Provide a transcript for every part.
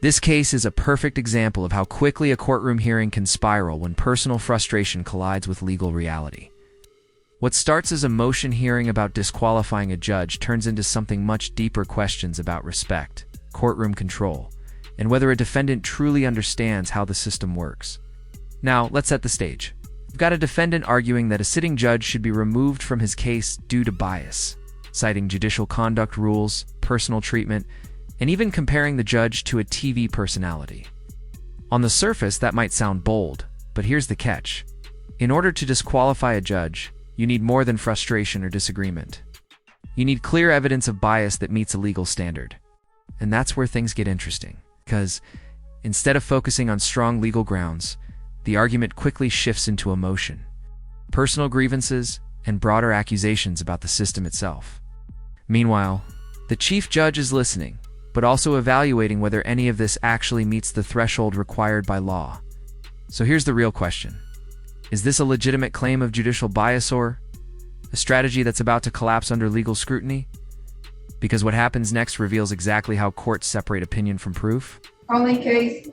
This case is a perfect example of how quickly a courtroom hearing can spiral when personal frustration collides with legal reality. What starts as a motion hearing about disqualifying a judge turns into something much deeper: questions about respect, courtroom control, and whether a defendant truly understands how the system works. Now, let's set the stage. We've got a defendant arguing that a sitting judge should be removed from his case due to bias, citing judicial conduct rules, personal treatment, and even comparing the judge to a TV personality. On the surface, that might sound bold, but here's the catch. In order to disqualify a judge, you need more than frustration or disagreement. You need clear evidence of bias that meets a legal standard. And that's where things get interesting, because instead of focusing on strong legal grounds, the argument quickly shifts into emotion, personal grievances, and broader accusations about the system itself. Meanwhile, the chief judge is listening, but also evaluating whether any of this actually meets the threshold required by law. So here's the real question. Is this a legitimate claim of judicial bias, or a strategy that's about to collapse under legal scrutiny? Because what happens next reveals exactly how courts separate opinion from proof. Calling case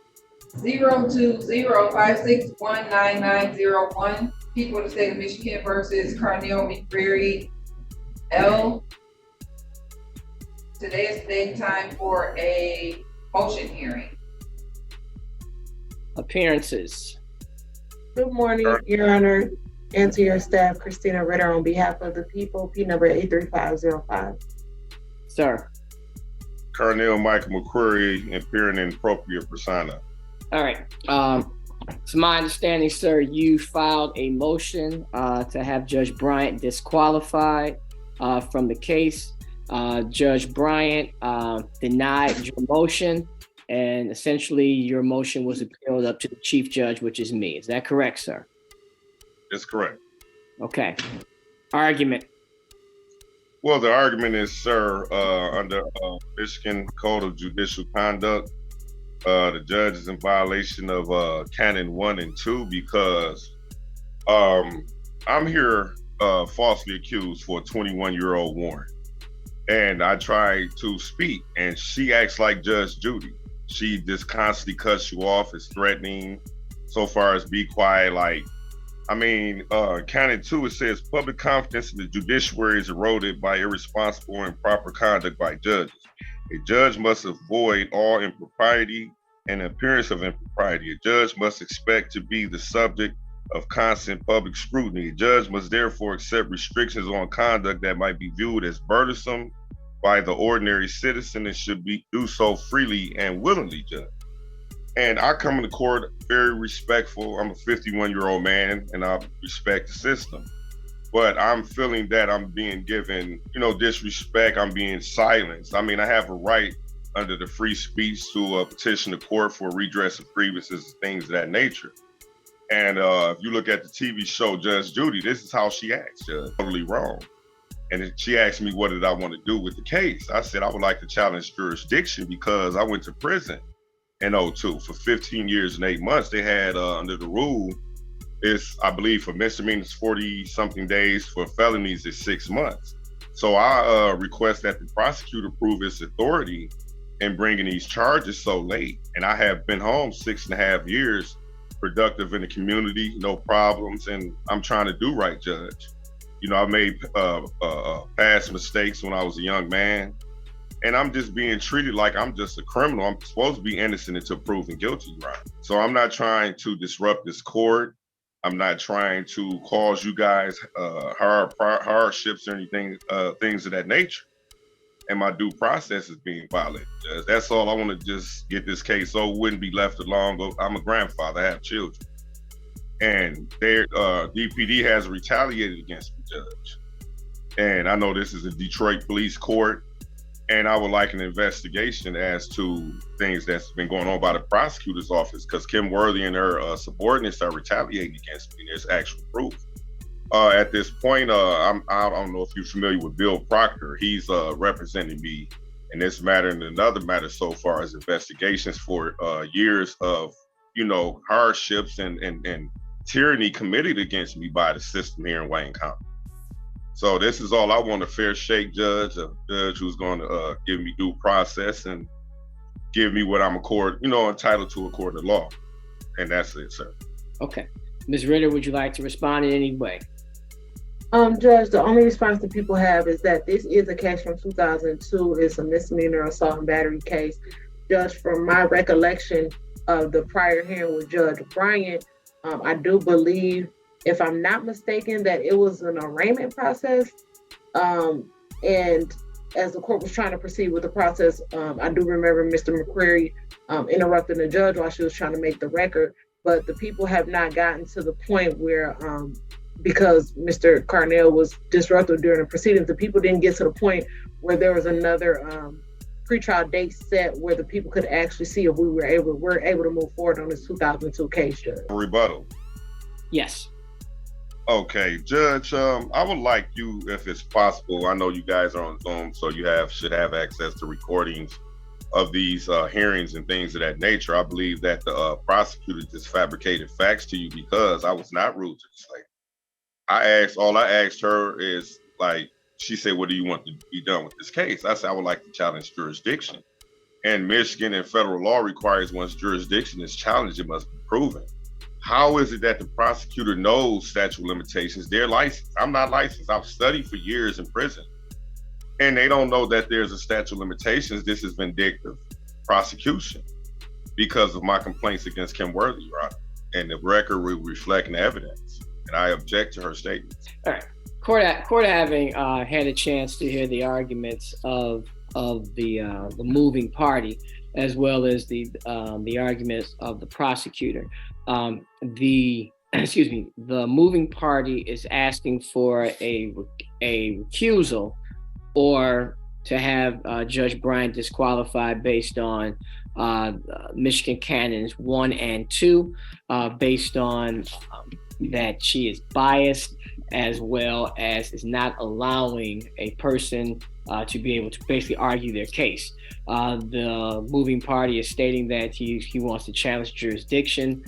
02056199901, people of the state of Michigan versus Carneal McCreary L. Today is the day and time for a motion hearing. Appearances. Good morning, Your Honor, and to your staff, Christina Ritter on behalf of the people, P number 83505. Sir. Carneal Michael McCreary, appearing in propria persona. All right. It's my understanding, sir, you filed a motion to have Judge Bryant disqualified from the case. Judge Bryant denied your motion, and essentially your motion was appealed up to the chief judge, which is me. Is that correct, sir? That's correct. Okay. Argument. Well, the argument is, sir, under Michigan Code of Judicial Conduct, the judge is in violation of Canon 1 and 2 because I'm here falsely accused for a 21-year-old warrant. And I try to speak, and she acts like Judge Judy. She just constantly cuts you off, is threatening, so far as be quiet. Canon 2, it says public confidence in the judiciary is eroded by irresponsible and improper conduct by judges. A judge must avoid all impropriety and appearance of impropriety. A judge must expect to be the subject of constant public scrutiny. A judge must therefore accept restrictions on conduct that might be viewed as burdensome by the ordinary citizen and should do so freely and willingly, Judge. And I come into court very respectful. I'm a 51-year-old man and I respect the system. But I'm feeling that I'm being given, disrespect. I'm being silenced. I have a right under the free speech to petition the court for redress of grievances and things of that nature. And if you look at the TV show Judge Judy, this is how she acts, Judge. Totally wrong. And she asked me what did I want to do with the case. I said I would like to challenge jurisdiction because I went to prison in 2002 for 15 years and 8 months. They had under the rule, it's, I believe, for misdemeanors 40-something days, for felonies it's 6 months. So I request that the prosecutor prove its authority in bringing these charges so late. And I have been home 6.5 years, productive in the community, no problems, and I'm trying to do right, Judge. I made past mistakes when I was a young man, and I'm just being treated like I'm just a criminal. I'm supposed to be innocent until proven guilty, right? So I'm not trying to disrupt this court. I'm not trying to cause you guys hardships or anything, things of that nature. And my due process is being violated, Judge. That's all. I want to just get this case so it wouldn't be left alone. I'm a grandfather, I have children. And their DPD has retaliated against me, Judge. And I know this is a Detroit police court, and I would like an investigation as to things that's been going on by the prosecutor's office, because Kim Worthy and her subordinates are retaliating against me. There's actual proof. At this point, I don't know if you're familiar with Bill Proctor. He's representing me in this matter and another matter so far as investigations for years of, hardships and tyranny committed against me by the system here in Wayne County. So this is all I want, a fair shake judge, a judge who's going to give me due process and give me what I'm entitled to according to law. And that's it, sir. Okay. Ms. Ritter, would you like to respond in any way? Judge, the only response that people have is that this is a case from 2002. It's a misdemeanor assault and battery case. Judge, from my recollection of the prior hearing with Judge Bryant, I do believe, if I'm not mistaken, that it was an arraignment process. And as the court was trying to proceed with the process, I do remember Mr. McCreary interrupting the judge while she was trying to make the record. But the people have not gotten to the point where, because Mr. Carnell was disruptive during the proceedings, the people didn't get to the point where there was another pretrial date set where the people could actually see if we're able to move forward on this 2002 case, Judge. Rebuttal. Yes. Okay, Judge, I would like you, if it's possible, I know you guys are on Zoom, so you should have access to recordings of these hearings and things of that nature. I believe that the prosecutor just fabricated facts to you because I was not rude to this lady. All I asked her is, like, she said, what do you want to be done with this case? I said, I would like to challenge jurisdiction. And Michigan and federal law requires once jurisdiction is challenged, it must be proven. How is it that the prosecutor knows statute of limitations? They're licensed. I'm not licensed. I've studied for years in prison. And they don't know that there's a statute of limitations. This is vindictive prosecution because of my complaints against Kim Worthy, Your Honor. And the record will reflect the evidence. And I object to her statements. All right. Court having had a chance to hear the arguments of the moving party, as well as the arguments of the prosecutor. The moving party is asking for a recusal or to have Judge Bryant disqualified based on Michigan Canons 1 and 2, based on that she is biased, as well as is not allowing a person to be able to basically argue their case. The moving party is stating that he wants to challenge jurisdiction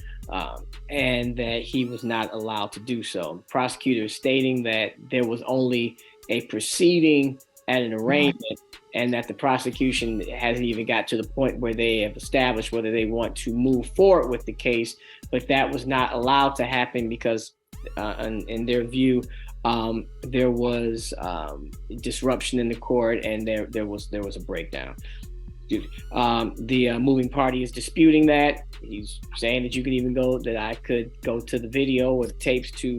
and that he was not allowed to do so. The prosecutor is stating that there was only a proceeding at an arraignment and that the prosecution hasn't even got to the point where they have established whether they want to move forward with the case, but that was not allowed to happen because in their view, there was disruption in the court and there was a breakdown. The moving party is disputing that. He's saying that I could go to the video or the tapes to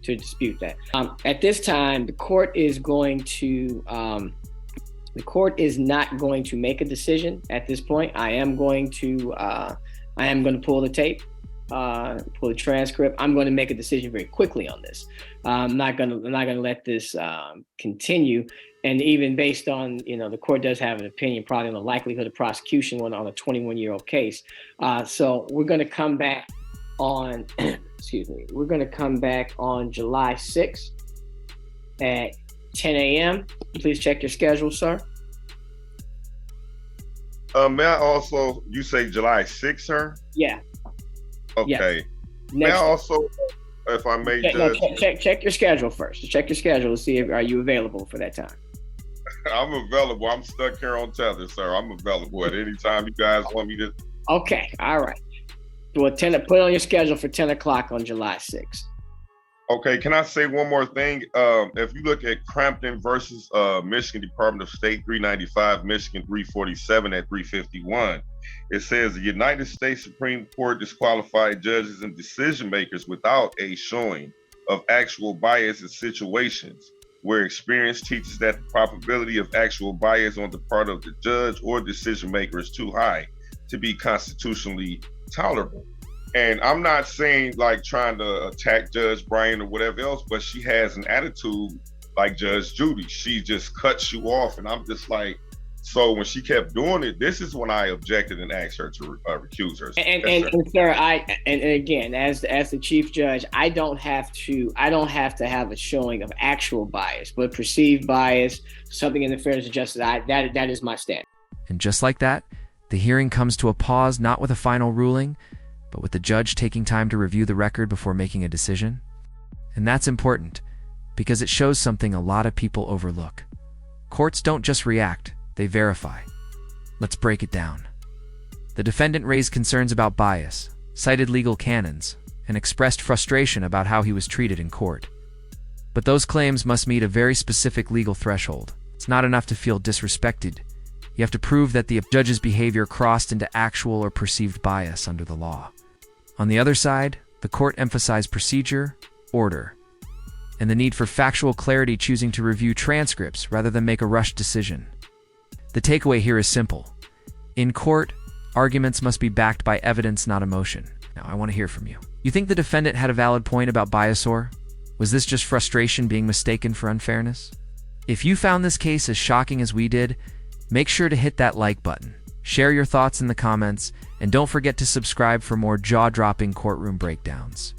dispute that. At this time, the court is not going to make a decision at this point. I am going to pull the tape, pull the transcript. I'm going to make a decision very quickly on this. I'm not going to let this continue. And even based on, the court does have an opinion probably on the likelihood of prosecution on a 21-year-old case. So we're going to come back on, we're going to come back on July 6th at 10 a.m. Please check your schedule, sir. May I also, you say July 6th, sir? Yeah. Okay. Yes. May I also, if I may, check your schedule first. Check your schedule to see are you available for that time. I'm available. I'm stuck here on tether, sir. I'm available at any time you guys want me to. Okay. All right. Well, put it on your schedule for 10 o'clock on July 6th. Okay. Can I say one more thing? If you look at Crampton versus Michigan Department of State 395, Michigan 347 at 351, it says the United States Supreme Court disqualified judges and decision makers without a showing of actual bias in situations where experience teaches that the probability of actual bias on the part of the judge or decision maker is too high to be constitutionally tolerable. And I'm not saying like trying to attack Judge Bryant or whatever else, but she has an attitude like Judge Judy. She just cuts you off. And I'm just like, so when she kept doing it, this is when I objected and asked her to recuse herself. And sir, and again, as the chief judge, I don't have to have a showing of actual bias, but perceived bias, something in the fairness of justice. That is my stand. And just like that, the hearing comes to a pause, not with a final ruling, but with the judge taking time to review the record before making a decision. And that's important because it shows something a lot of people overlook. Courts don't just react, they verify. Let's break it down. The defendant raised concerns about bias, cited legal canons, and expressed frustration about how he was treated in court. But those claims must meet a very specific legal threshold. It's not enough to feel disrespected. You have to prove that the judge's behavior crossed into actual or perceived bias under the law. On the other side, the court emphasized procedure, order, and the need for factual clarity, choosing to review transcripts rather than make a rushed decision. The takeaway here is simple. In court, arguments must be backed by evidence, not emotion. Now, I want to hear from you. You think the defendant had a valid point about bias, or was this just frustration being mistaken for unfairness? If you found this case as shocking as we did, make sure to hit that like button, share your thoughts in the comments, and don't forget to subscribe for more jaw-dropping courtroom breakdowns.